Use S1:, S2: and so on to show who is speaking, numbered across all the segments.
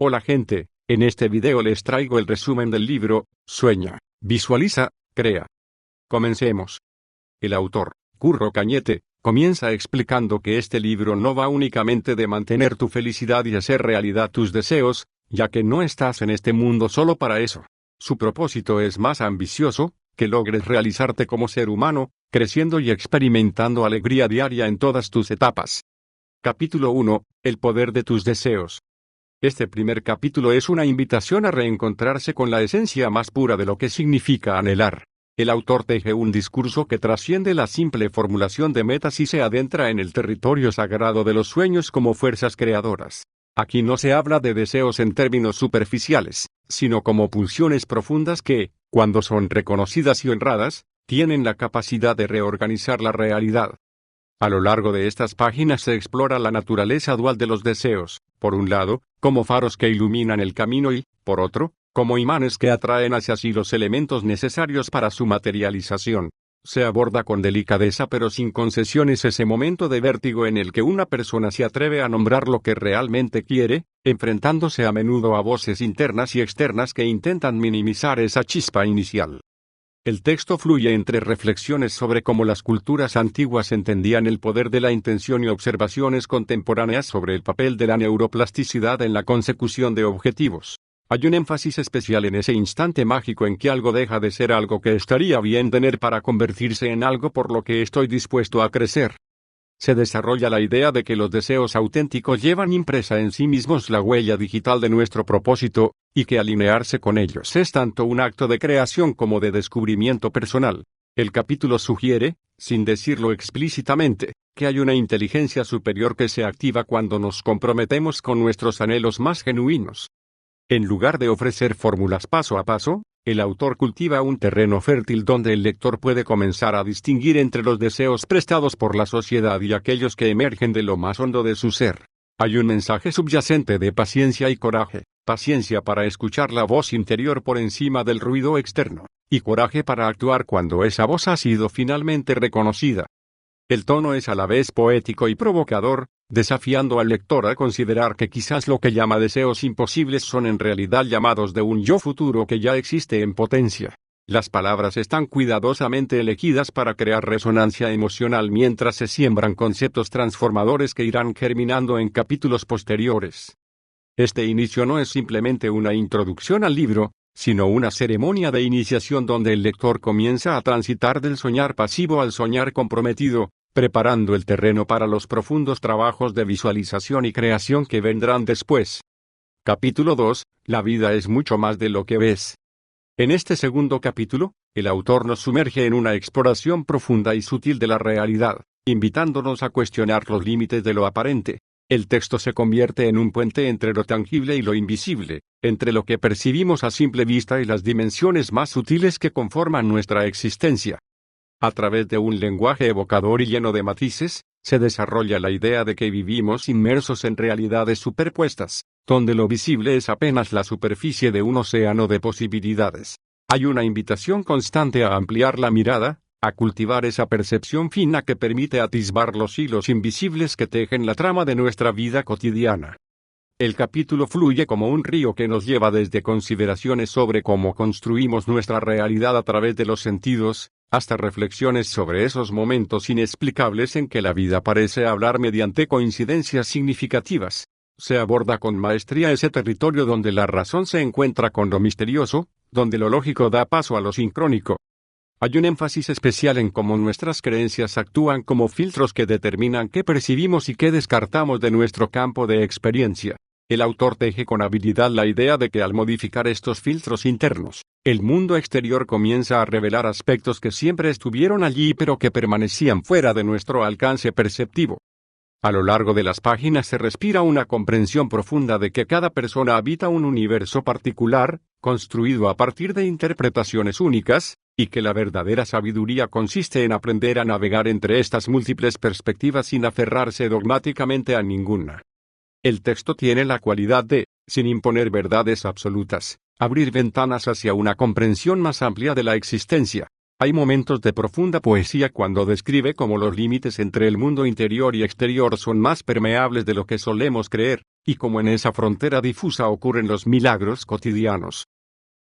S1: Hola gente, en este video les traigo el resumen del libro, Sueña, Visualiza, Crea. Comencemos. El autor, Curro Cañete, comienza explicando que este libro no va únicamente de mantener tu felicidad y hacer realidad tus deseos, ya que no estás en este mundo solo para eso. Su propósito es más ambicioso, que logres realizarte como ser humano, creciendo y experimentando alegría diaria en todas tus etapas. Capítulo 1. El poder de tus deseos. Este primer capítulo es una invitación a reencontrarse con la esencia más pura de lo que significa anhelar. El autor teje un discurso que trasciende la simple formulación de metas y se adentra en el territorio sagrado de los sueños como fuerzas creadoras. Aquí no se habla de deseos en términos superficiales, sino como pulsiones profundas que, cuando son reconocidas y honradas, tienen la capacidad de reorganizar la realidad. A lo largo de estas páginas se explora la naturaleza dual de los deseos, por un lado, como faros que iluminan el camino y, por otro, como imanes que atraen hacia sí los elementos necesarios para su materialización. Se aborda con delicadeza pero sin concesiones ese momento de vértigo en el que una persona se atreve a nombrar lo que realmente quiere, enfrentándose a menudo a voces internas y externas que intentan minimizar esa chispa inicial. El texto fluye entre reflexiones sobre cómo las culturas antiguas entendían el poder de la intención y observaciones contemporáneas sobre el papel de la neuroplasticidad en la consecución de objetivos. Hay un énfasis especial en ese instante mágico en que algo deja de ser algo que estaría bien tener para convertirse en algo por lo que estoy dispuesto a crecer. Se desarrolla la idea de que los deseos auténticos llevan impresa en sí mismos la huella digital de nuestro propósito, y que alinearse con ellos es tanto un acto de creación como de descubrimiento personal. El capítulo sugiere, sin decirlo explícitamente, que hay una inteligencia superior que se activa cuando nos comprometemos con nuestros anhelos más genuinos. En lugar de ofrecer fórmulas paso a paso, el autor cultiva un terreno fértil donde el lector puede comenzar a distinguir entre los deseos prestados por la sociedad y aquellos que emergen de lo más hondo de su ser. Hay un mensaje subyacente de paciencia y coraje, paciencia para escuchar la voz interior por encima del ruido externo, y coraje para actuar cuando esa voz ha sido finalmente reconocida. El tono es a la vez poético y provocador, desafiando al lector a considerar que quizás lo que llama deseos imposibles son en realidad llamados de un yo futuro que ya existe en potencia. Las palabras están cuidadosamente elegidas para crear resonancia emocional mientras se siembran conceptos transformadores que irán germinando en capítulos posteriores. Este inicio no es simplemente una introducción al libro, sino una ceremonia de iniciación donde el lector comienza a transitar del soñar pasivo al soñar comprometido, preparando el terreno para los profundos trabajos de visualización y creación que vendrán después. Capítulo 2. La vida es mucho más de lo que ves. En este segundo capítulo, el autor nos sumerge en una exploración profunda y sutil de la realidad, invitándonos a cuestionar los límites de lo aparente. El texto se convierte en un puente entre lo tangible y lo invisible, entre lo que percibimos a simple vista y las dimensiones más sutiles que conforman nuestra existencia. A través de un lenguaje evocador y lleno de matices, se desarrolla la idea de que vivimos inmersos en realidades superpuestas, donde lo visible es apenas la superficie de un océano de posibilidades. Hay una invitación constante a ampliar la mirada, a cultivar esa percepción fina que permite atisbar los hilos invisibles que tejen la trama de nuestra vida cotidiana. El capítulo fluye como un río que nos lleva desde consideraciones sobre cómo construimos nuestra realidad a través de los sentidos, hasta reflexiones sobre esos momentos inexplicables en que la vida parece hablar mediante coincidencias significativas. Se aborda con maestría ese territorio donde la razón se encuentra con lo misterioso, donde lo lógico da paso a lo sincrónico. Hay un énfasis especial en cómo nuestras creencias actúan como filtros que determinan qué percibimos y qué descartamos de nuestro campo de experiencia. El autor teje con habilidad la idea de que al modificar estos filtros internos, el mundo exterior comienza a revelar aspectos que siempre estuvieron allí pero que permanecían fuera de nuestro alcance perceptivo. A lo largo de las páginas se respira una comprensión profunda de que cada persona habita un universo particular, construido a partir de interpretaciones únicas, y que la verdadera sabiduría consiste en aprender a navegar entre estas múltiples perspectivas sin aferrarse dogmáticamente a ninguna. El texto tiene la cualidad de, sin imponer verdades absolutas, abrir ventanas hacia una comprensión más amplia de la existencia. Hay momentos de profunda poesía cuando describe cómo los límites entre el mundo interior y exterior son más permeables de lo que solemos creer, y cómo en esa frontera difusa ocurren los milagros cotidianos.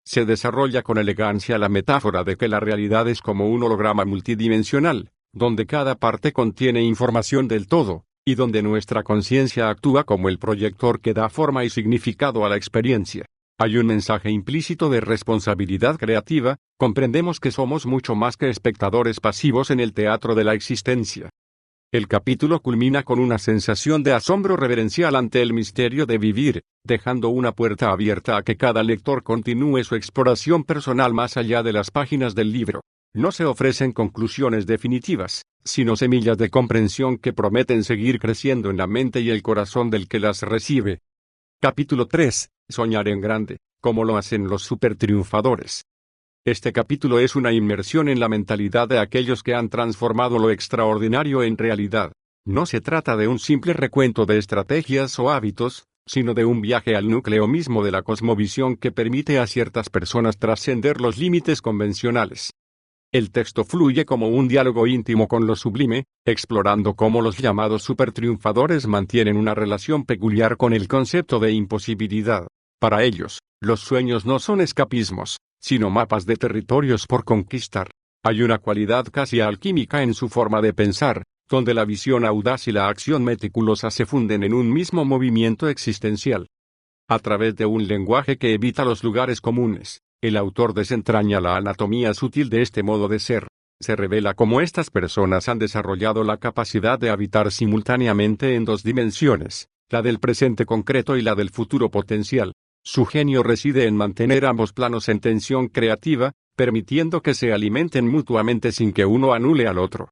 S1: Se desarrolla con elegancia la metáfora de que la realidad es como un holograma multidimensional, donde cada parte contiene información del todo, y donde nuestra conciencia actúa como el proyector que da forma y significado a la experiencia. Hay un mensaje implícito de responsabilidad creativa. Comprendemos que somos mucho más que espectadores pasivos en el teatro de la existencia. El capítulo culmina con una sensación de asombro reverencial ante el misterio de vivir, dejando una puerta abierta a que cada lector continúe su exploración personal más allá de las páginas del libro. No se ofrecen conclusiones definitivas, sino semillas de comprensión que prometen seguir creciendo en la mente y el corazón del que las recibe. Capítulo 3. Soñar en grande, como lo hacen los supertriunfadores. Este capítulo es una inmersión en la mentalidad de aquellos que han transformado lo extraordinario en realidad. No se trata de un simple recuento de estrategias o hábitos, sino de un viaje al núcleo mismo de la cosmovisión que permite a ciertas personas trascender los límites convencionales. El texto fluye como un diálogo íntimo con lo sublime, explorando cómo los llamados supertriunfadores mantienen una relación peculiar con el concepto de imposibilidad. Para ellos, los sueños no son escapismos, sino mapas de territorios por conquistar. Hay una cualidad casi alquímica en su forma de pensar, donde la visión audaz y la acción meticulosa se funden en un mismo movimiento existencial. A través de un lenguaje que evita los lugares comunes, el autor desentraña la anatomía sutil de este modo de ser. Se revela cómo estas personas han desarrollado la capacidad de habitar simultáneamente en dos dimensiones, la del presente concreto y la del futuro potencial. Su genio reside en mantener ambos planos en tensión creativa, permitiendo que se alimenten mutuamente sin que uno anule al otro.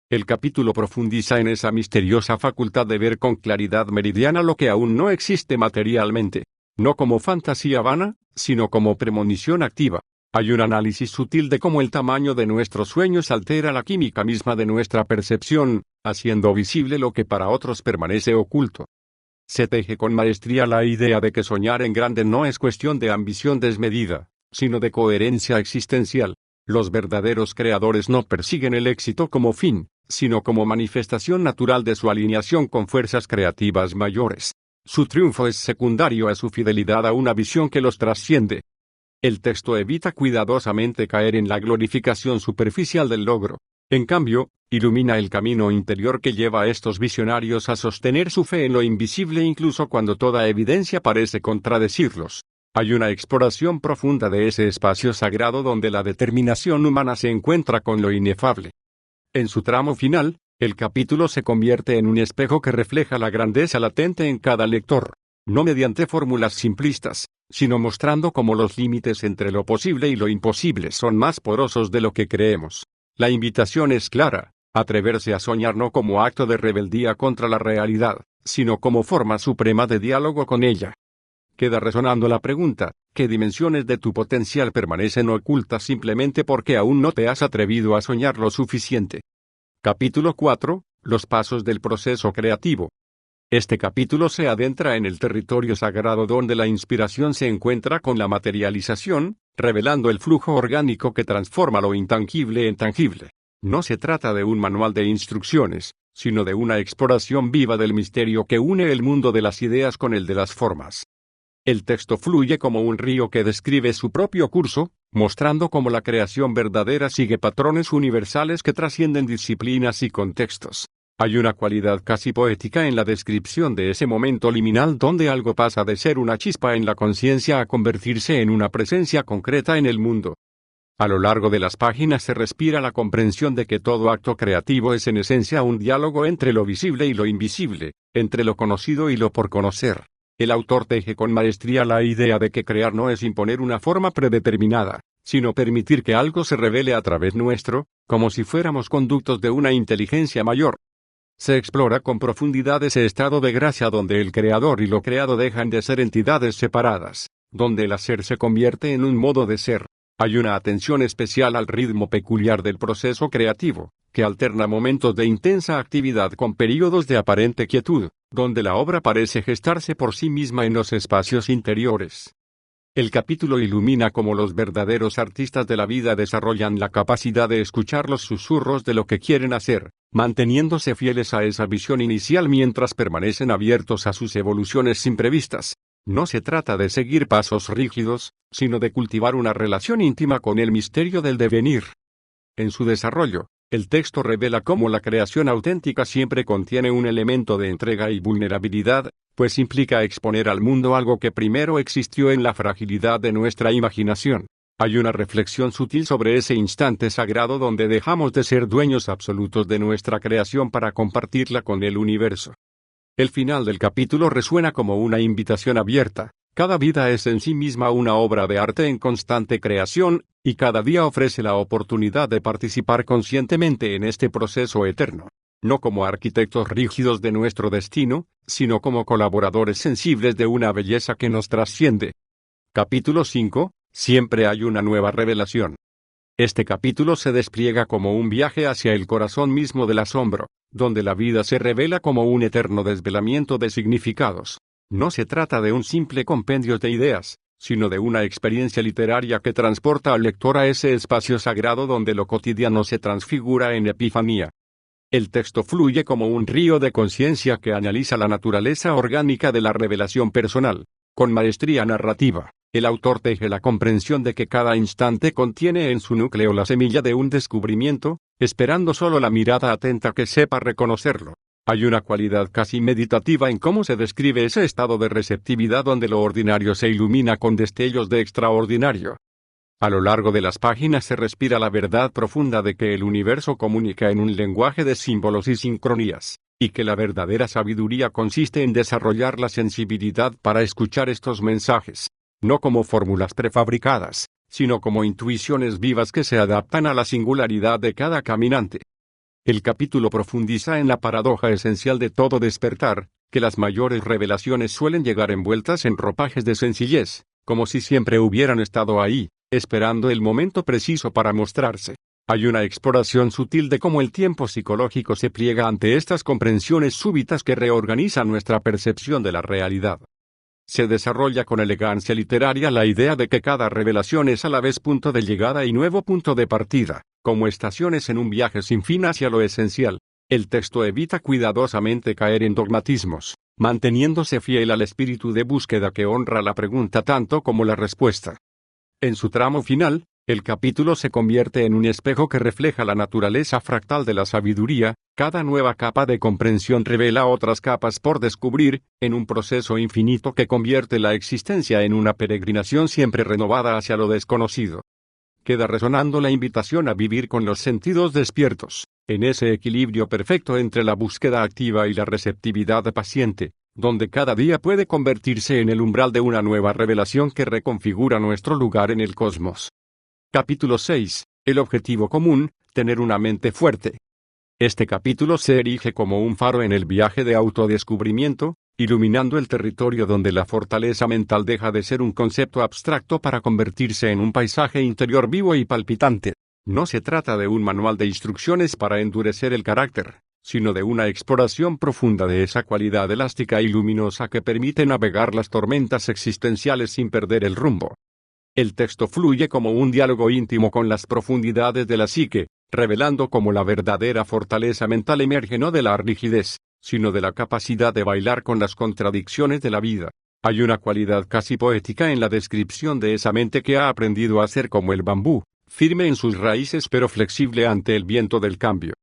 S1: El capítulo profundiza en esa misteriosa facultad de ver con claridad meridiana lo que aún no existe materialmente, no como fantasía vana, sino como premonición activa. Hay un análisis sutil de cómo el tamaño de nuestros sueños altera la química misma de nuestra percepción, haciendo visible lo que para otros permanece oculto. Se teje con maestría la idea de que soñar en grande no es cuestión de ambición desmedida, sino de coherencia existencial. Los verdaderos creadores no persiguen el éxito como fin, sino como manifestación natural de su alineación con fuerzas creativas mayores. Su triunfo es secundario a su fidelidad a una visión que los trasciende. El texto evita cuidadosamente caer en la glorificación superficial del logro. En cambio, ilumina el camino interior que lleva a estos visionarios a sostener su fe en lo invisible incluso cuando toda evidencia parece contradecirlos. Hay una exploración profunda de ese espacio sagrado donde la determinación humana se encuentra con lo inefable. En su tramo final, el capítulo se convierte en un espejo que refleja la grandeza latente en cada lector, no mediante fórmulas simplistas, sino mostrando cómo los límites entre lo posible y lo imposible son más porosos de lo que creemos. La invitación es clara: atreverse a soñar no como acto de rebeldía contra la realidad, sino como forma suprema de diálogo con ella. Queda resonando la pregunta: ¿qué dimensiones de tu potencial permanecen ocultas simplemente porque aún no te has atrevido a soñar lo suficiente? Capítulo 4. Los pasos del proceso creativo. Este capítulo se adentra en el territorio sagrado donde la inspiración se encuentra con la materialización, revelando el flujo orgánico que transforma lo intangible en tangible. No se trata de un manual de instrucciones, sino de una exploración viva del misterio que une el mundo de las ideas con el de las formas. El texto fluye como un río que describe su propio curso, mostrando cómo la creación verdadera sigue patrones universales que trascienden disciplinas y contextos. Hay una cualidad casi poética en la descripción de ese momento liminal donde algo pasa de ser una chispa en la conciencia a convertirse en una presencia concreta en el mundo. A lo largo de las páginas se respira la comprensión de que todo acto creativo es en esencia un diálogo entre lo visible y lo invisible, entre lo conocido y lo por conocer. El autor teje con maestría la idea de que crear no es imponer una forma predeterminada, sino permitir que algo se revele a través nuestro, como si fuéramos conductos de una inteligencia mayor. Se explora con profundidad ese estado de gracia donde el creador y lo creado dejan de ser entidades separadas, donde el hacer se convierte en un modo de ser. Hay una atención especial al ritmo peculiar del proceso creativo, que alterna momentos de intensa actividad con períodos de aparente quietud, donde la obra parece gestarse por sí misma en los espacios interiores. El capítulo ilumina cómo los verdaderos artistas de la vida desarrollan la capacidad de escuchar los susurros de lo que quieren hacer, manteniéndose fieles a esa visión inicial mientras permanecen abiertos a sus evoluciones imprevistas. No se trata de seguir pasos rígidos, sino de cultivar una relación íntima con el misterio del devenir. En su desarrollo, el texto revela cómo la creación auténtica siempre contiene un elemento de entrega y vulnerabilidad, pues implica exponer al mundo algo que primero existió en la fragilidad de nuestra imaginación. Hay una reflexión sutil sobre ese instante sagrado donde dejamos de ser dueños absolutos de nuestra creación para compartirla con el universo. El final del capítulo resuena como una invitación abierta. Cada vida es en sí misma una obra de arte en constante creación, y cada día ofrece la oportunidad de participar conscientemente en este proceso eterno. No como arquitectos rígidos de nuestro destino, sino como colaboradores sensibles de una belleza que nos trasciende. Capítulo 5. Siempre hay una nueva revelación. Este capítulo se despliega como un viaje hacia el corazón mismo del asombro, donde la vida se revela como un eterno desvelamiento de significados. No se trata de un simple compendio de ideas, sino de una experiencia literaria que transporta al lector a ese espacio sagrado donde lo cotidiano se transfigura en epifanía. El texto fluye como un río de conciencia que analiza la naturaleza orgánica de la revelación personal. Con maestría narrativa, el autor teje la comprensión de que cada instante contiene en su núcleo la semilla de un descubrimiento, esperando solo la mirada atenta que sepa reconocerlo. Hay una cualidad casi meditativa en cómo se describe ese estado de receptividad donde lo ordinario se ilumina con destellos de extraordinario. A lo largo de las páginas se respira la verdad profunda de que el universo comunica en un lenguaje de símbolos y sincronías, y que la verdadera sabiduría consiste en desarrollar la sensibilidad para escuchar estos mensajes, no como fórmulas prefabricadas, sino como intuiciones vivas que se adaptan a la singularidad de cada caminante. El capítulo profundiza en la paradoja esencial de todo despertar, que las mayores revelaciones suelen llegar envueltas en ropajes de sencillez, como si siempre hubieran estado ahí, esperando el momento preciso para mostrarse. Hay una exploración sutil de cómo el tiempo psicológico se pliega ante estas comprensiones súbitas que reorganizan nuestra percepción de la realidad. Se desarrolla con elegancia literaria la idea de que cada revelación es a la vez punto de llegada y nuevo punto de partida, como estaciones en un viaje sin fin hacia lo esencial. El texto evita cuidadosamente caer en dogmatismos, manteniéndose fiel al espíritu de búsqueda que honra la pregunta tanto como la respuesta. En su tramo final, el capítulo se convierte en un espejo que refleja la naturaleza fractal de la sabiduría. Cada nueva capa de comprensión revela otras capas por descubrir, en un proceso infinito que convierte la existencia en una peregrinación siempre renovada hacia lo desconocido. Queda resonando la invitación a vivir con los sentidos despiertos, en ese equilibrio perfecto entre la búsqueda activa y la receptividad paciente, donde cada día puede convertirse en el umbral de una nueva revelación que reconfigura nuestro lugar en el cosmos. Capítulo 6. El objetivo común, tener una mente fuerte. Este capítulo se erige como un faro en el viaje de autodescubrimiento, iluminando el territorio donde la fortaleza mental deja de ser un concepto abstracto para convertirse en un paisaje interior vivo y palpitante. No se trata de un manual de instrucciones para endurecer el carácter, sino de una exploración profunda de esa cualidad elástica y luminosa que permite navegar las tormentas existenciales sin perder el rumbo. El texto fluye como un diálogo íntimo con las profundidades de la psique, revelando cómo la verdadera fortaleza mental emerge no de la rigidez, sino de la capacidad de bailar con las contradicciones de la vida. Hay una cualidad casi poética en la descripción de esa mente que ha aprendido a ser como el bambú, firme en sus raíces pero flexible ante el viento del cambio.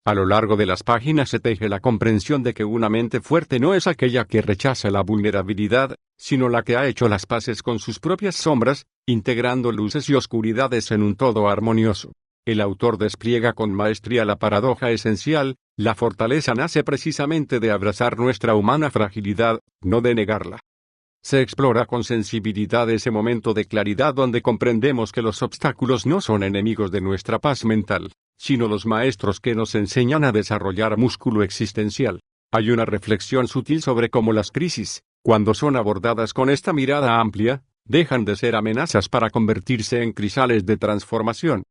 S1: A lo largo de las páginas se teje la comprensión de que una mente fuerte no es aquella que rechaza la vulnerabilidad, sino la que ha hecho las paces con sus propias sombras, integrando luces y oscuridades en un todo armonioso. El autor despliega con maestría la paradoja esencial: la fortaleza nace precisamente de abrazar nuestra humana fragilidad, no de negarla. Se explora con sensibilidad ese momento de claridad donde comprendemos que los obstáculos no son enemigos de nuestra paz mental, sino los maestros que nos enseñan a desarrollar músculo existencial. Hay una reflexión sutil sobre cómo las crisis, cuando son abordadas con esta mirada amplia, dejan de ser amenazas para convertirse en crisales de transformación.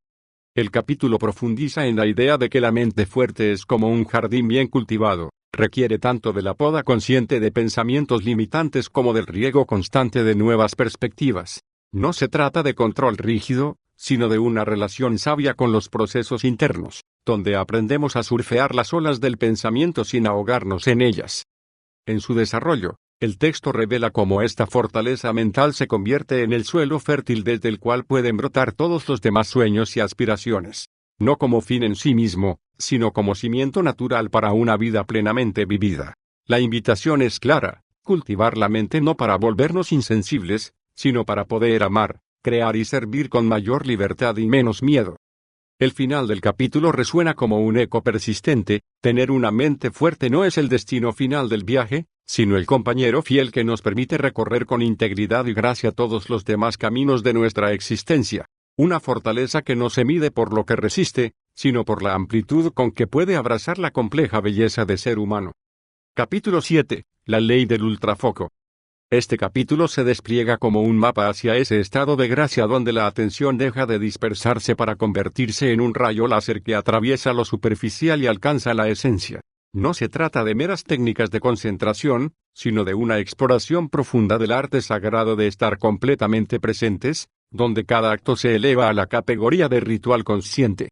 S1: El capítulo profundiza en la idea de que la mente fuerte es como un jardín bien cultivado, Requiere tanto de la poda consciente de pensamientos limitantes como del riego constante de nuevas perspectivas. No se trata de control rígido, sino de una relación sabia con los procesos internos, donde aprendemos a surfear las olas del pensamiento sin ahogarnos en ellas. En su desarrollo, el texto revela cómo esta fortaleza mental se convierte en el suelo fértil desde el cual pueden brotar todos los demás sueños y aspiraciones. No como fin en sí mismo, sino como cimiento natural para una vida plenamente vivida. La invitación es clara: cultivar la mente no para volvernos insensibles, sino para poder amar, crear y servir con mayor libertad y menos miedo. El final del capítulo resuena como un eco persistente: tener una mente fuerte no es el destino final del viaje, sino el compañero fiel que nos permite recorrer con integridad y gracia todos los demás caminos de nuestra existencia. Una fortaleza que no se mide por lo que resiste, sino por la amplitud con que puede abrazar la compleja belleza de ser humano. Capítulo 7. La ley del ultrafoco. Este capítulo se despliega como un mapa hacia ese estado de gracia donde la atención deja de dispersarse para convertirse en un rayo láser que atraviesa lo superficial y alcanza la esencia. No se trata de meras técnicas de concentración, sino de una exploración profunda del arte sagrado de estar completamente presentes, donde cada acto se eleva a la categoría de ritual consciente.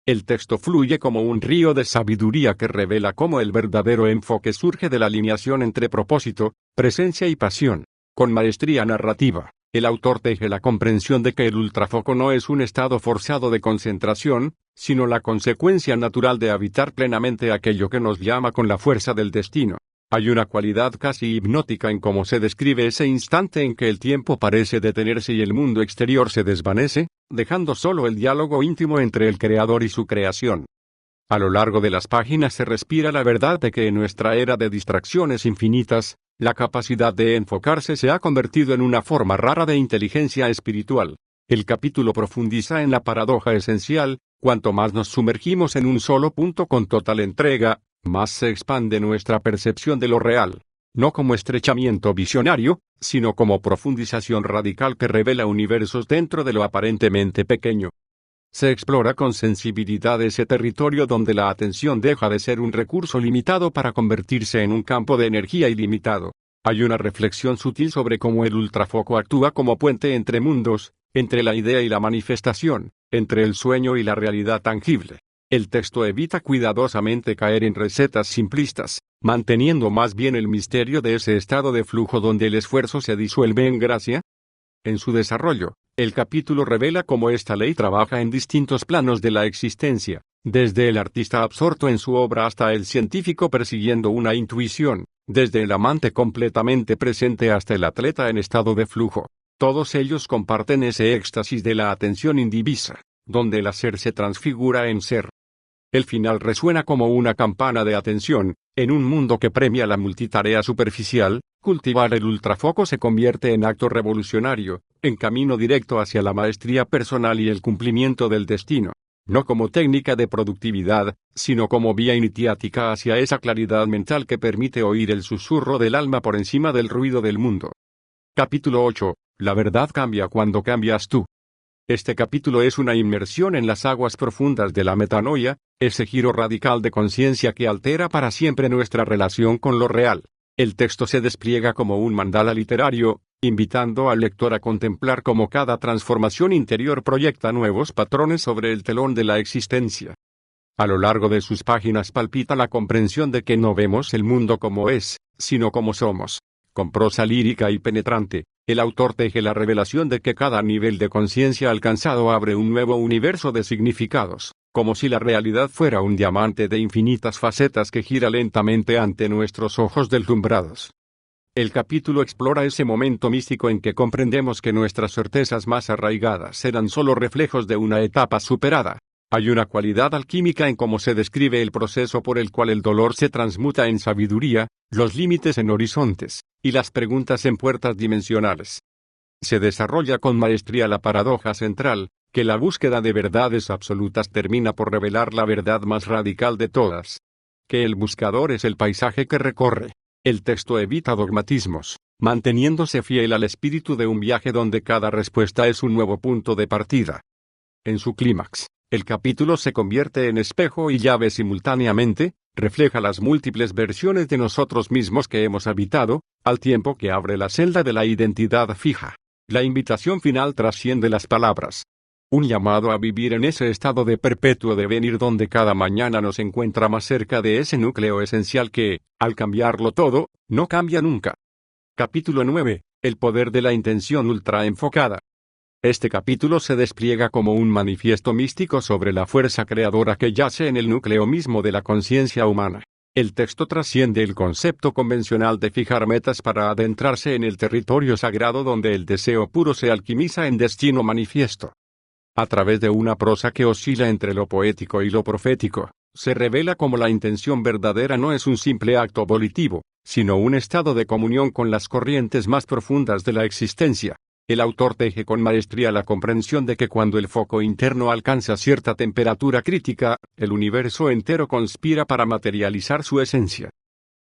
S1: El texto fluye como un río de sabiduría que revela cómo el verdadero enfoque surge de la alineación entre propósito, presencia y pasión. Con maestría narrativa, el autor teje la comprensión de que el ultrafoco no es un estado forzado de concentración, sino la consecuencia natural de habitar plenamente aquello que nos llama con la fuerza del destino. Hay una cualidad casi hipnótica en cómo se describe ese instante en que el tiempo parece detenerse y el mundo exterior se desvanece, dejando solo el diálogo íntimo entre el creador y su creación. A lo largo de las páginas se respira la verdad de que en nuestra era de distracciones infinitas, la capacidad de enfocarse se ha convertido en una forma rara de inteligencia espiritual. El capítulo profundiza en la paradoja esencial: cuanto más nos sumergimos en un solo punto con total entrega, más se expande nuestra percepción de lo real, no como estrechamiento visionario, sino como profundización radical que revela universos dentro de lo aparentemente pequeño. Se explora con sensibilidad ese territorio donde la atención deja de ser un recurso limitado para convertirse en un campo de energía ilimitado. Hay una reflexión sutil sobre cómo el ultrafoco actúa como puente entre mundos, entre la idea y la manifestación, entre el sueño y la realidad tangible. El texto evita cuidadosamente caer en recetas simplistas, manteniendo más bien el misterio de ese estado de flujo donde el esfuerzo se disuelve en gracia. En su desarrollo, el capítulo revela cómo esta ley trabaja en distintos planos de la existencia, desde el artista absorto en su obra hasta el científico persiguiendo una intuición, desde el amante completamente presente hasta el atleta en estado de flujo. Todos ellos comparten ese éxtasis de la atención indivisa, donde el hacer se transfigura en ser. El final resuena como una campana de atención: en un mundo que premia la multitarea superficial, cultivar el ultrafoco se convierte en acto revolucionario, en camino directo hacia la maestría personal y el cumplimiento del destino. No como técnica de productividad, sino como vía iniciática hacia esa claridad mental que permite oír el susurro del alma por encima del ruido del mundo. Capítulo 8. La verdad cambia cuando cambias tú. Este capítulo es una inmersión en las aguas profundas de la metanoia, ese giro radical de conciencia que altera para siempre nuestra relación con lo real. El texto se despliega como un mandala literario, invitando al lector a contemplar cómo cada transformación interior proyecta nuevos patrones sobre el telón de la existencia. A lo largo de sus páginas palpita la comprensión de que no vemos el mundo como es, sino como somos. Con prosa lírica y penetrante, el autor teje la revelación de que cada nivel de conciencia alcanzado abre un nuevo universo de significados, como si la realidad fuera un diamante de infinitas facetas que gira lentamente ante nuestros ojos deslumbrados. El capítulo explora ese momento místico en que comprendemos que nuestras certezas más arraigadas eran solo reflejos de una etapa superada. Hay una cualidad alquímica en cómo se describe el proceso por el cual el dolor se transmuta en sabiduría, los límites en horizontes, y las preguntas en puertas dimensionales. Se desarrolla con maestría la paradoja central, que la búsqueda de verdades absolutas termina por revelar la verdad más radical de todas. Que el buscador es el paisaje que recorre. El texto evita dogmatismos, manteniéndose fiel al espíritu de un viaje donde cada respuesta es un nuevo punto de partida. En su clímax, el capítulo se convierte en espejo y llave simultáneamente, refleja las múltiples versiones de nosotros mismos que hemos habitado, al tiempo que abre la celda de la identidad fija. La invitación final trasciende las palabras. Un llamado a vivir en ese estado de perpetuo devenir donde cada mañana nos encuentra más cerca de ese núcleo esencial que, al cambiarlo todo, no cambia nunca. Capítulo 9. El poder de la intención ultra enfocada. Este capítulo se despliega como un manifiesto místico sobre la fuerza creadora que yace en el núcleo mismo de la conciencia humana. El texto trasciende el concepto convencional de fijar metas para adentrarse en el territorio sagrado donde el deseo puro se alquimiza en destino manifiesto. A través de una prosa que oscila entre lo poético y lo profético, se revela cómo la intención verdadera no es un simple acto volitivo, sino un estado de comunión con las corrientes más profundas de la existencia. El autor teje con maestría la comprensión de que cuando el foco interno alcanza cierta temperatura crítica, el universo entero conspira para materializar su esencia.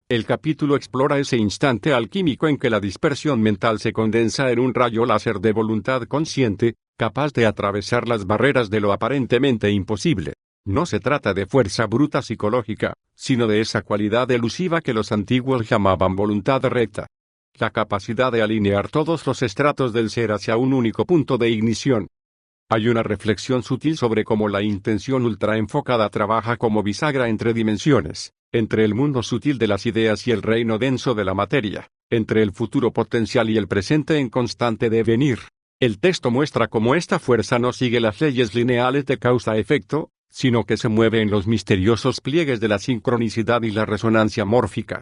S1: El capítulo explora ese instante alquímico en que la dispersión mental se condensa en un rayo láser de voluntad consciente, capaz de atravesar las barreras de lo aparentemente imposible. No se trata de fuerza bruta psicológica, sino de esa cualidad elusiva que los antiguos llamaban voluntad recta. La capacidad de alinear todos los estratos del ser hacia un único punto de ignición. Hay una reflexión sutil sobre cómo la intención ultraenfocada trabaja como bisagra entre dimensiones, entre el mundo sutil de las ideas y el reino denso de la materia, entre el futuro potencial y el presente en constante devenir. El texto muestra cómo esta fuerza no sigue las leyes lineales de causa-efecto, sino que se mueve en los misteriosos pliegues de la sincronicidad y la resonancia mórfica.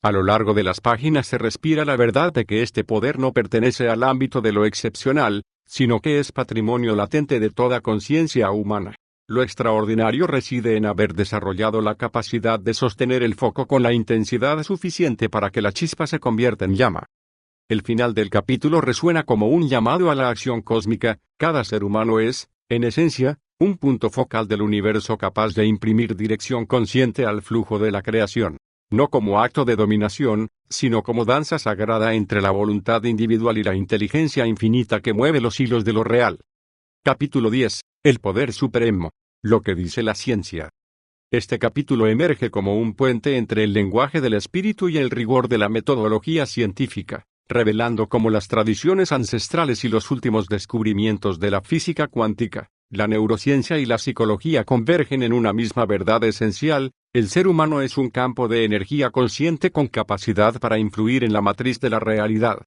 S1: A lo largo de las páginas se respira la verdad de que este poder no pertenece al ámbito de lo excepcional, sino que es patrimonio latente de toda conciencia humana. Lo extraordinario reside en haber desarrollado la capacidad de sostener el foco con la intensidad suficiente para que la chispa se convierta en llama. El final del capítulo resuena como un llamado a la acción cósmica. Cada ser humano es, en esencia, un punto focal del universo capaz de imprimir dirección consciente al flujo de la creación. No como acto de dominación, sino como danza sagrada entre la voluntad individual y la inteligencia infinita que mueve los hilos de lo real. Capítulo 10. El poder supremo. Lo que dice la ciencia. Este capítulo emerge como un puente entre el lenguaje del espíritu y el rigor de la metodología científica, revelando cómo las tradiciones ancestrales y los últimos descubrimientos de la física cuántica, la neurociencia y la psicología convergen en una misma verdad esencial: el ser humano es un campo de energía consciente con capacidad para influir en la matriz de la realidad.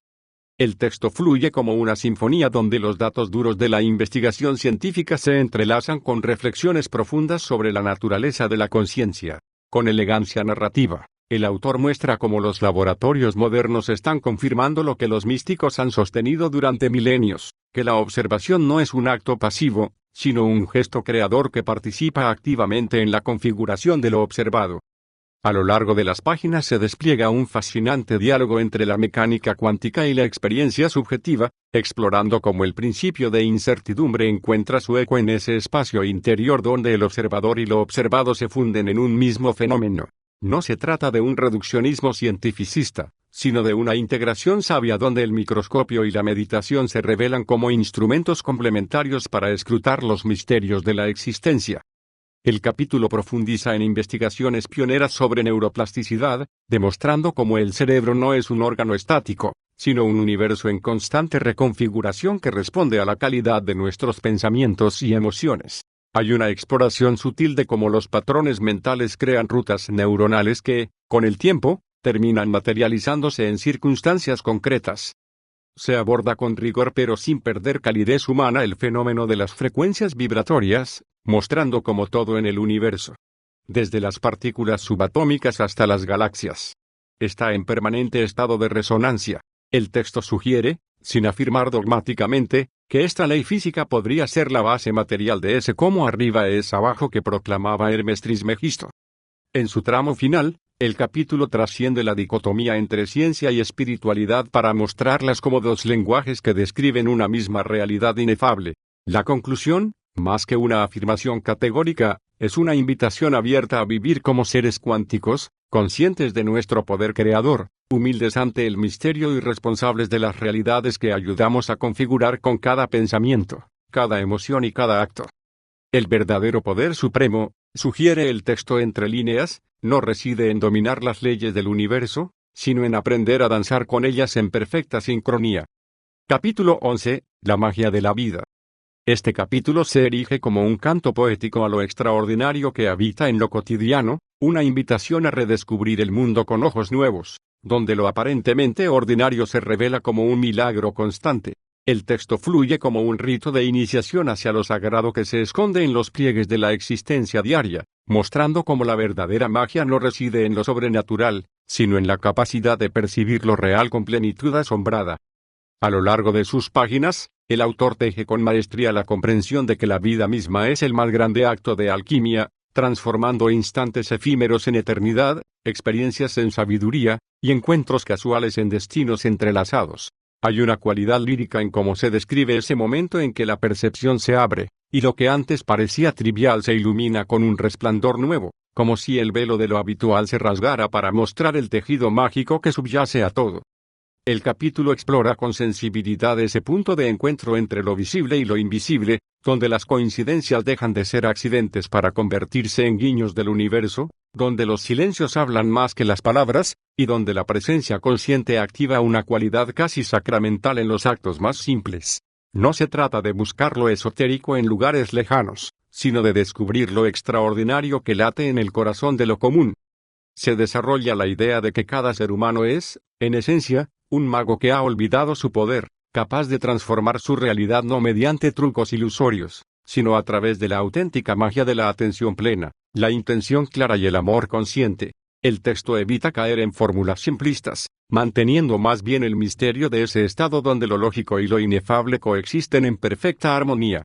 S1: El texto fluye como una sinfonía donde los datos duros de la investigación científica se entrelazan con reflexiones profundas sobre la naturaleza de la conciencia. Con elegancia narrativa, el autor muestra cómo los laboratorios modernos están confirmando lo que los místicos han sostenido durante milenios, que la observación no es un acto pasivo, sino un gesto creador que participa activamente en la configuración de lo observado. A lo largo de las páginas se despliega un fascinante diálogo entre la mecánica cuántica y la experiencia subjetiva, explorando cómo el principio de incertidumbre encuentra su eco en ese espacio interior donde el observador y lo observado se funden en un mismo fenómeno. No se trata de un reduccionismo cientificista, sino de una integración sabia donde el microscopio y la meditación se revelan como instrumentos complementarios para escrutar los misterios de la existencia. El capítulo profundiza en investigaciones pioneras sobre neuroplasticidad, demostrando cómo el cerebro no es un órgano estático, sino un universo en constante reconfiguración que responde a la calidad de nuestros pensamientos y emociones. Hay una exploración sutil de cómo los patrones mentales crean rutas neuronales que, con el tiempo, terminan materializándose en circunstancias concretas. Se aborda con rigor pero sin perder calidez humana el fenómeno de las frecuencias vibratorias, mostrando cómo todo en el universo, desde las partículas subatómicas hasta las galaxias, está en permanente estado de resonancia. El texto sugiere, sin afirmar dogmáticamente, que esta ley física podría ser la base material de ese como arriba es abajo que proclamaba Hermes Trismegisto. En su tramo final, el capítulo trasciende la dicotomía entre ciencia y espiritualidad para mostrarlas como dos lenguajes que describen una misma realidad inefable. La conclusión, más que una afirmación categórica, es una invitación abierta a vivir como seres cuánticos, conscientes de nuestro poder creador, humildes ante el misterio y responsables de las realidades que ayudamos a configurar con cada pensamiento, cada emoción y cada acto. El verdadero poder supremo, sugiere el texto entre líneas, no reside en dominar las leyes del universo, sino en aprender a danzar con ellas en perfecta sincronía. Capítulo 11. La magia de la vida. Este capítulo se erige como un canto poético a lo extraordinario que habita en lo cotidiano, una invitación a redescubrir el mundo con ojos nuevos, donde lo aparentemente ordinario se revela como un milagro constante. El texto fluye como un rito de iniciación hacia lo sagrado que se esconde en los pliegues de la existencia diaria, mostrando cómo la verdadera magia no reside en lo sobrenatural, sino en la capacidad de percibir lo real con plenitud asombrada. A lo largo de sus páginas, el autor teje con maestría la comprensión de que la vida misma es el más grande acto de alquimia, transformando instantes efímeros en eternidad, experiencias en sabiduría, y encuentros casuales en destinos entrelazados. Hay una cualidad lírica en cómo se describe ese momento en que la percepción se abre, y lo que antes parecía trivial se ilumina con un resplandor nuevo, como si el velo de lo habitual se rasgara para mostrar el tejido mágico que subyace a todo. El capítulo explora con sensibilidad ese punto de encuentro entre lo visible y lo invisible, donde las coincidencias dejan de ser accidentes para convertirse en guiños del universo, donde los silencios hablan más que las palabras, y donde la presencia consciente activa una cualidad casi sacramental en los actos más simples. No se trata de buscar lo esotérico en lugares lejanos, sino de descubrir lo extraordinario que late en el corazón de lo común. Se desarrolla la idea de que cada ser humano es, en esencia, un mago que ha olvidado su poder, capaz de transformar su realidad no mediante trucos ilusorios, sino a través de la auténtica magia de la atención plena, la intención clara y el amor consciente. El texto evita caer en fórmulas simplistas, manteniendo más bien el misterio de ese estado donde lo lógico y lo inefable coexisten en perfecta armonía.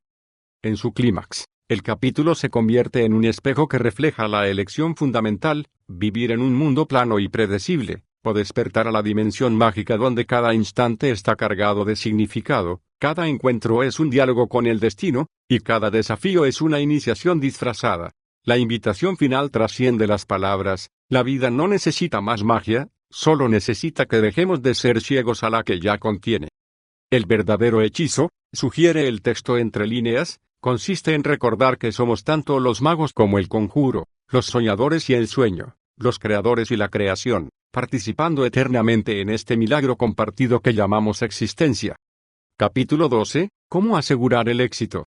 S1: En su clímax, el capítulo se convierte en un espejo que refleja la elección fundamental: vivir en un mundo plano y predecible, o despertar a la dimensión mágica donde cada instante está cargado de significado, cada encuentro es un diálogo con el destino, y cada desafío es una iniciación disfrazada. La invitación final trasciende las palabras: la vida no necesita más magia, solo necesita que dejemos de ser ciegos a la que ya contiene. El verdadero hechizo, sugiere el texto entre líneas, consiste en recordar que somos tanto los magos como el conjuro, los soñadores y el sueño, los creadores y la creación, participando eternamente en este milagro compartido que llamamos existencia. Capítulo 12. ¿Cómo asegurar el éxito?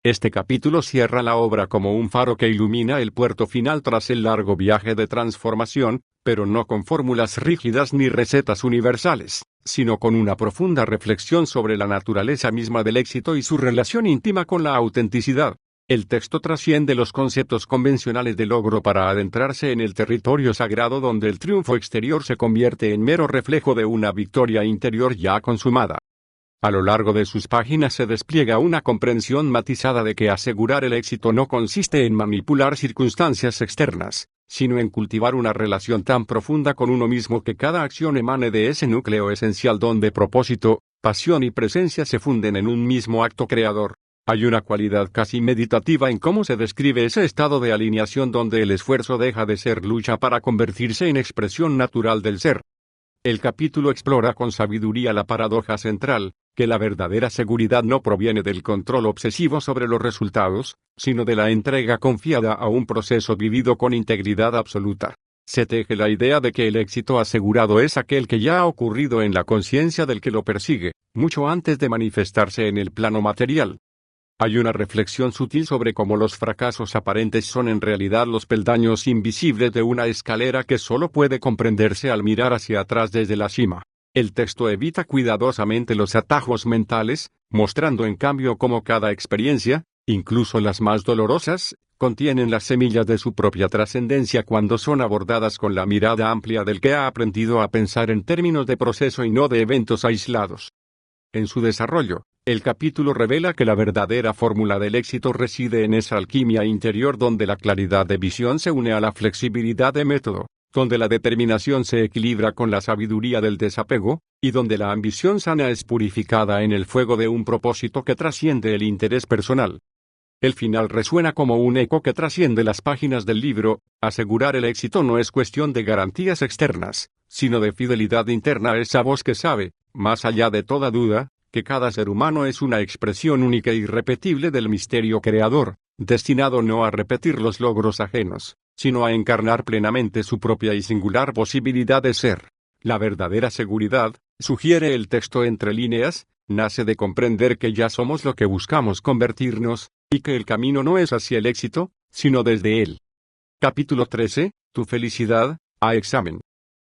S1: Este capítulo cierra la obra como un faro que ilumina el puerto final tras el largo viaje de transformación, pero no con fórmulas rígidas ni recetas universales, sino con una profunda reflexión sobre la naturaleza misma del éxito y su relación íntima con la autenticidad. El texto trasciende los conceptos convencionales de logro para adentrarse en el territorio sagrado donde el triunfo exterior se convierte en mero reflejo de una victoria interior ya consumada. A lo largo de sus páginas se despliega una comprensión matizada de que asegurar el éxito no consiste en manipular circunstancias externas, sino en cultivar una relación tan profunda con uno mismo que cada acción emane de ese núcleo esencial donde propósito, pasión y presencia se funden en un mismo acto creador. Hay una cualidad casi meditativa en cómo se describe ese estado de alineación donde el esfuerzo deja de ser lucha para convertirse en expresión natural del ser. El capítulo explora con sabiduría la paradoja central, que la verdadera seguridad no proviene del control obsesivo sobre los resultados, sino de la entrega confiada a un proceso vivido con integridad absoluta. Se teje la idea de que el éxito asegurado es aquel que ya ha ocurrido en la conciencia del que lo persigue, mucho antes de manifestarse en el plano material. Hay una reflexión sutil sobre cómo los fracasos aparentes son en realidad los peldaños invisibles de una escalera que solo puede comprenderse al mirar hacia atrás desde la cima. El texto evita cuidadosamente los atajos mentales, mostrando en cambio cómo cada experiencia, incluso las más dolorosas, contienen las semillas de su propia trascendencia cuando son abordadas con la mirada amplia del que ha aprendido a pensar en términos de proceso y no de eventos aislados. En su desarrollo, el capítulo revela que la verdadera fórmula del éxito reside en esa alquimia interior donde la claridad de visión se une a la flexibilidad de método, donde la determinación se equilibra con la sabiduría del desapego, y donde la ambición sana es purificada en el fuego de un propósito que trasciende el interés personal. El final resuena como un eco que trasciende las páginas del libro: asegurar el éxito no es cuestión de garantías externas, sino de fidelidad interna a esa voz que sabe, más allá de toda duda, que cada ser humano es una expresión única e irrepetible del misterio creador, destinado no a repetir los logros ajenos, sino a encarnar plenamente su propia y singular posibilidad de ser. La verdadera seguridad, sugiere el texto entre líneas, nace de comprender que ya somos lo que buscamos convertirnos, y que el camino no es hacia el éxito, sino desde él. Capítulo 13. Tu felicidad, a examen.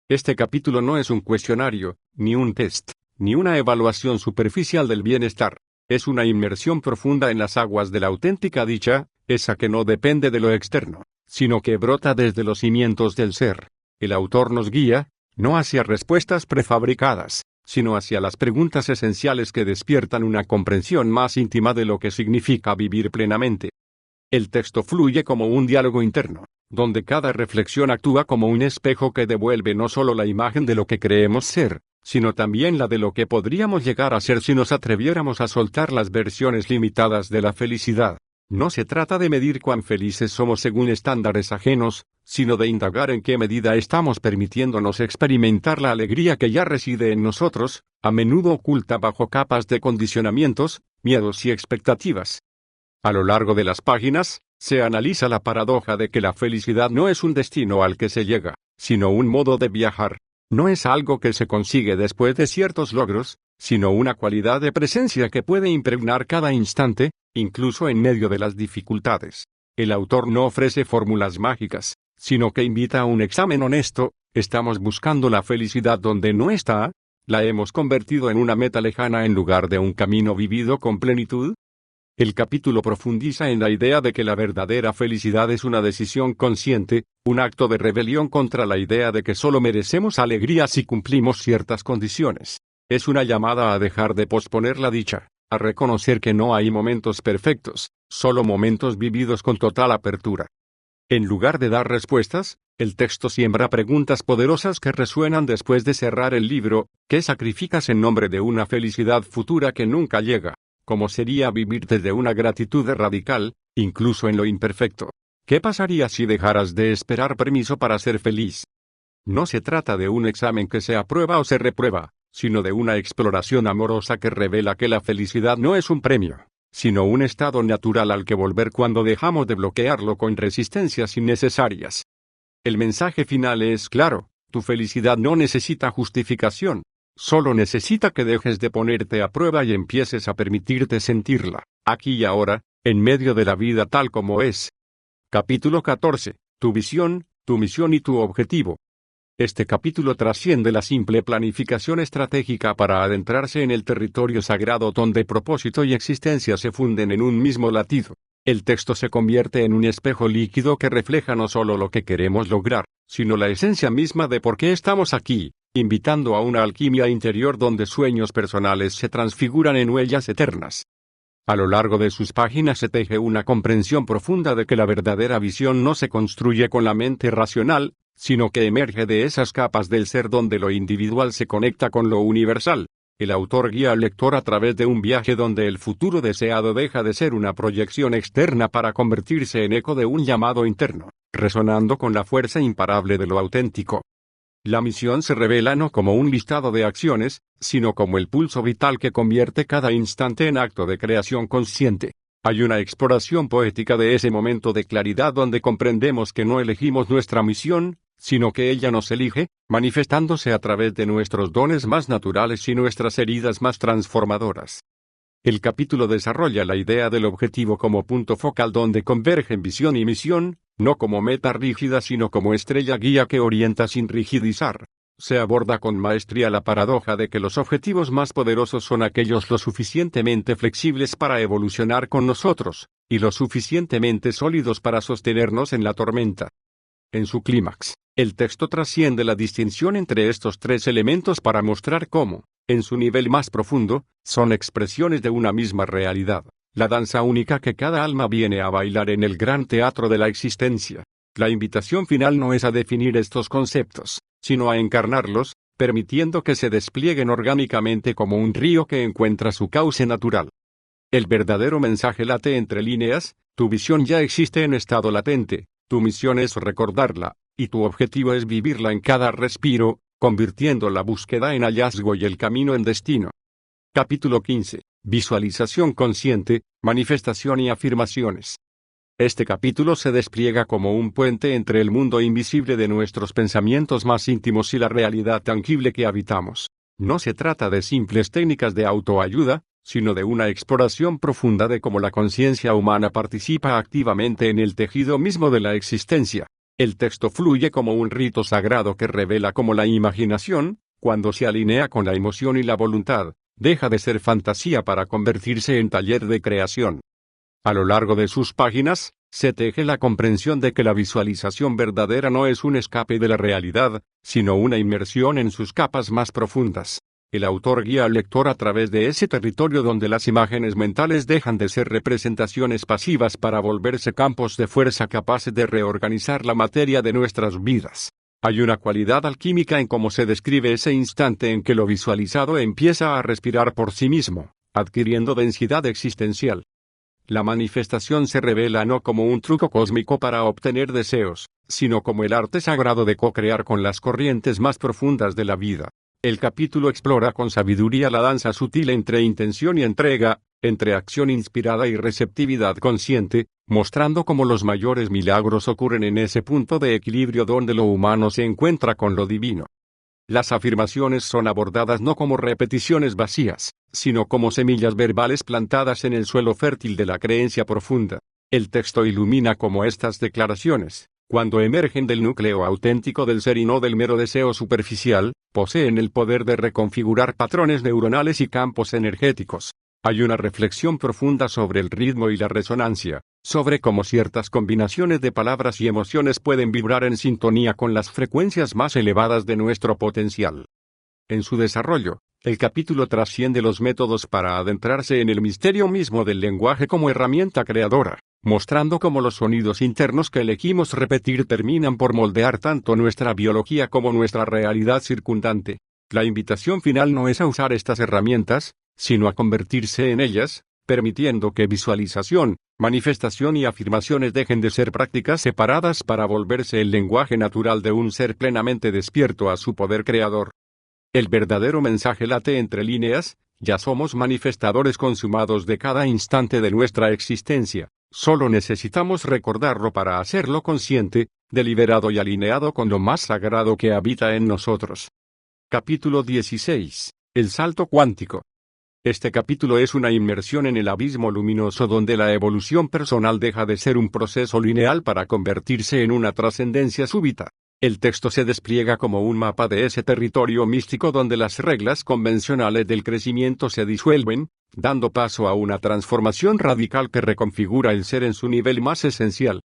S1: Este capítulo no es un cuestionario, ni un test, ni una evaluación superficial del bienestar. Es una inmersión profunda en las aguas de la auténtica dicha, esa que no depende de lo externo, sino que brota desde los cimientos del ser. El autor nos guía, no hacia respuestas prefabricadas, sino hacia las preguntas esenciales que despiertan una comprensión más íntima de lo que significa vivir plenamente. El texto fluye como un diálogo interno, donde cada reflexión actúa como un espejo que devuelve no solo la imagen de lo que creemos ser, sino también la de lo que podríamos llegar a ser si nos atreviéramos a soltar las versiones limitadas de la felicidad. No se trata de medir cuán felices somos según estándares ajenos, sino de indagar en qué medida estamos permitiéndonos experimentar la alegría que ya reside en nosotros, a menudo oculta bajo capas de condicionamientos, miedos y expectativas. A lo largo de las páginas, se analiza la paradoja de que la felicidad no es un destino al que se llega, sino un modo de viajar. No es algo que se consigue después de ciertos logros, sino una cualidad de presencia que puede impregnar cada instante, incluso en medio de las dificultades. El autor no ofrece fórmulas mágicas, sino que invita a un examen honesto. ¿Estamos buscando la felicidad donde no está? ¿La hemos convertido en una meta lejana en lugar de un camino vivido con plenitud? El capítulo profundiza en la idea de que la verdadera felicidad es una decisión consciente, un acto de rebelión contra la idea de que solo merecemos alegría si cumplimos ciertas condiciones. Es una llamada a dejar de posponer la dicha, a reconocer que no hay momentos perfectos, solo momentos vividos con total apertura. En lugar de dar respuestas, el texto siembra preguntas poderosas que resuenan después de cerrar el libro. ¿Qué sacrificas en nombre de una felicidad futura que nunca llega? ¿Cómo sería vivir desde una gratitud radical, incluso en lo imperfecto? ¿Qué pasaría si dejaras de esperar permiso para ser feliz? No se trata de un examen que se aprueba o se reprueba, sino de una exploración amorosa que revela que la felicidad no es un premio, sino un estado natural al que volver cuando dejamos de bloquearlo con resistencias innecesarias. El mensaje final es claro: tu felicidad no necesita justificación. Solo necesita que dejes de ponerte a prueba y empieces a permitirte sentirla, aquí y ahora, en medio de la vida tal como es. Capítulo 14. Tu visión, tu misión y tu objetivo. Este capítulo trasciende la simple planificación estratégica para adentrarse en el territorio sagrado donde propósito y existencia se funden en un mismo latido. El texto se convierte en un espejo líquido que refleja no solo lo que queremos lograr, sino la esencia misma de por qué estamos aquí, invitando a una alquimia interior donde sueños personales se transfiguran en huellas eternas. A lo largo de sus páginas se teje una comprensión profunda de que la verdadera visión no se construye con la mente racional, sino que emerge de esas capas del ser donde lo individual se conecta con lo universal. El autor guía al lector a través de un viaje donde el futuro deseado deja de ser una proyección externa para convertirse en eco de un llamado interno, resonando con la fuerza imparable de lo auténtico. La misión se revela no como un listado de acciones, sino como el pulso vital que convierte cada instante en acto de creación consciente. Hay una exploración poética de ese momento de claridad donde comprendemos que no elegimos nuestra misión, sino que ella nos elige, manifestándose a través de nuestros dones más naturales y nuestras heridas más transformadoras. El capítulo desarrolla la idea del objetivo como punto focal donde convergen visión y misión, no como meta rígida sino como estrella guía que orienta sin rigidizar. Se aborda con maestría la paradoja de que los objetivos más poderosos son aquellos lo suficientemente flexibles para evolucionar con nosotros, y lo suficientemente sólidos para sostenernos en la tormenta. En su clímax, el texto trasciende la distinción entre estos tres elementos para mostrar cómo, en su nivel más profundo, son expresiones de una misma realidad, la danza única que cada alma viene a bailar en el gran teatro de la existencia. La invitación final no es a definir estos conceptos, sino a encarnarlos, permitiendo que se desplieguen orgánicamente como un río que encuentra su cauce natural. El verdadero mensaje late entre líneas: tu visión ya existe en estado latente, tu misión es recordarla, y tu objetivo es vivirla en cada respiro, convirtiendo la búsqueda en hallazgo y el camino en destino. Capítulo 15. Visualización consciente, manifestación y afirmaciones. Este capítulo se despliega como un puente entre el mundo invisible de nuestros pensamientos más íntimos y la realidad tangible que habitamos. No se trata de simples técnicas de autoayuda, sino de una exploración profunda de cómo la conciencia humana participa activamente en el tejido mismo de la existencia. El texto fluye como un rito sagrado que revela cómo la imaginación, cuando se alinea con la emoción y la voluntad, deja de ser fantasía para convertirse en taller de creación. A lo largo de sus páginas, se teje la comprensión de que la visualización verdadera no es un escape de la realidad, sino una inmersión en sus capas más profundas. El autor guía al lector a través de ese territorio donde las imágenes mentales dejan de ser representaciones pasivas para volverse campos de fuerza capaces de reorganizar la materia de nuestras vidas. Hay una cualidad alquímica en cómo se describe ese instante en que lo visualizado empieza a respirar por sí mismo, adquiriendo densidad existencial. La manifestación se revela no como un truco cósmico para obtener deseos, sino como el arte sagrado de co-crear con las corrientes más profundas de la vida. El capítulo explora con sabiduría la danza sutil entre intención y entrega, entre acción inspirada y receptividad consciente, mostrando cómo los mayores milagros ocurren en ese punto de equilibrio donde lo humano se encuentra con lo divino. Las afirmaciones son abordadas no como repeticiones vacías, sino como semillas verbales plantadas en el suelo fértil de la creencia profunda. El texto ilumina cómo estas declaraciones, cuando emergen del núcleo auténtico del ser y no del mero deseo superficial, poseen el poder de reconfigurar patrones neuronales y campos energéticos. Hay una reflexión profunda sobre el ritmo y la resonancia, sobre cómo ciertas combinaciones de palabras y emociones pueden vibrar en sintonía con las frecuencias más elevadas de nuestro potencial. En su desarrollo, el capítulo trasciende los métodos para adentrarse en el misterio mismo del lenguaje como herramienta creadora, mostrando cómo los sonidos internos que elegimos repetir terminan por moldear tanto nuestra biología como nuestra realidad circundante. La invitación final no es a usar estas herramientas, sino a convertirse en ellas, permitiendo que visualización, manifestación y afirmaciones dejen de ser prácticas separadas para volverse el lenguaje natural de un ser plenamente despierto a su poder creador. El verdadero mensaje late entre líneas: ya somos manifestadores consumados de cada instante de nuestra existencia, solo necesitamos recordarlo para hacerlo consciente, deliberado y alineado con lo más sagrado que habita en nosotros. Capítulo 16. El salto cuántico. Este capítulo es una inmersión en el abismo luminoso donde la evolución personal deja de ser un proceso lineal para convertirse en una trascendencia súbita. El texto se despliega como un mapa de ese territorio místico donde las reglas convencionales del crecimiento se disuelven, dando paso a una transformación radical que reconfigura el ser en su nivel más esencial.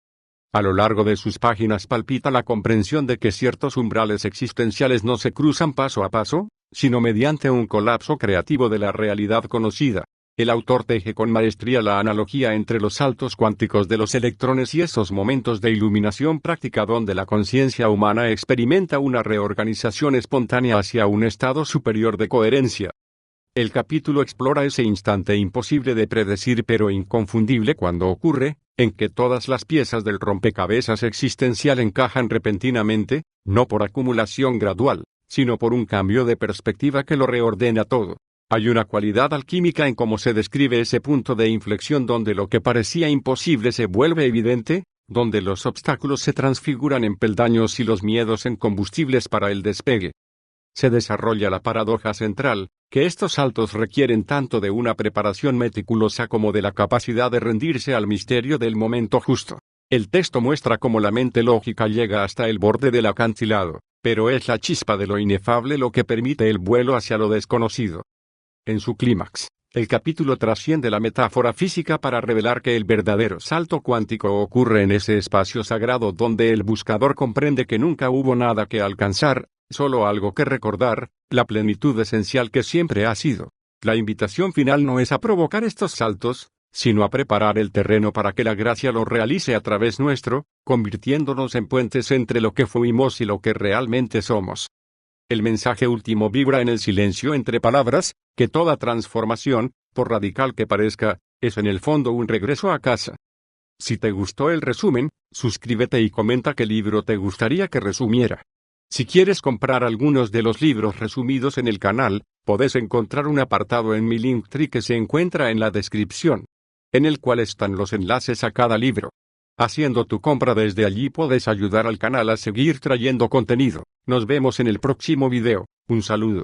S1: A lo largo de sus páginas palpita la comprensión de que ciertos umbrales existenciales no se cruzan paso a paso, sino mediante un colapso creativo de la realidad conocida. El autor teje con maestría la analogía entre los saltos cuánticos de los electrones y esos momentos de iluminación práctica donde la conciencia humana experimenta una reorganización espontánea hacia un estado superior de coherencia. El capítulo explora ese instante imposible de predecir pero inconfundible cuando ocurre, en que todas las piezas del rompecabezas existencial encajan repentinamente, no por acumulación gradual, sino por un cambio de perspectiva que lo reordena todo. Hay una cualidad alquímica en cómo se describe ese punto de inflexión donde lo que parecía imposible se vuelve evidente, donde los obstáculos se transfiguran en peldaños y los miedos en combustibles para el despegue. Se desarrolla la paradoja central, que estos saltos requieren tanto de una preparación meticulosa como de la capacidad de rendirse al misterio del momento justo. El texto muestra cómo la mente lógica llega hasta el borde del acantilado, pero es la chispa de lo inefable lo que permite el vuelo hacia lo desconocido. En su clímax, el capítulo trasciende la metáfora física para revelar que el verdadero salto cuántico ocurre en ese espacio sagrado donde el buscador comprende que nunca hubo nada que alcanzar, solo algo que recordar, la plenitud esencial que siempre ha sido. La invitación final no es a provocar estos saltos, sino a preparar el terreno para que la gracia lo realice a través nuestro, convirtiéndonos en puentes entre lo que fuimos y lo que realmente somos. El mensaje último vibra en el silencio entre palabras, que toda transformación, por radical que parezca, es en el fondo un regreso a casa. Si te gustó el resumen, suscríbete y comenta qué libro te gustaría que resumiera. Si quieres comprar algunos de los libros resumidos en el canal, podés encontrar un apartado en mi Linktree que se encuentra en la descripción, en el cual están los enlaces a cada libro. Haciendo tu compra desde allí puedes ayudar al canal a seguir trayendo contenido. Nos vemos en el próximo video. Un saludo.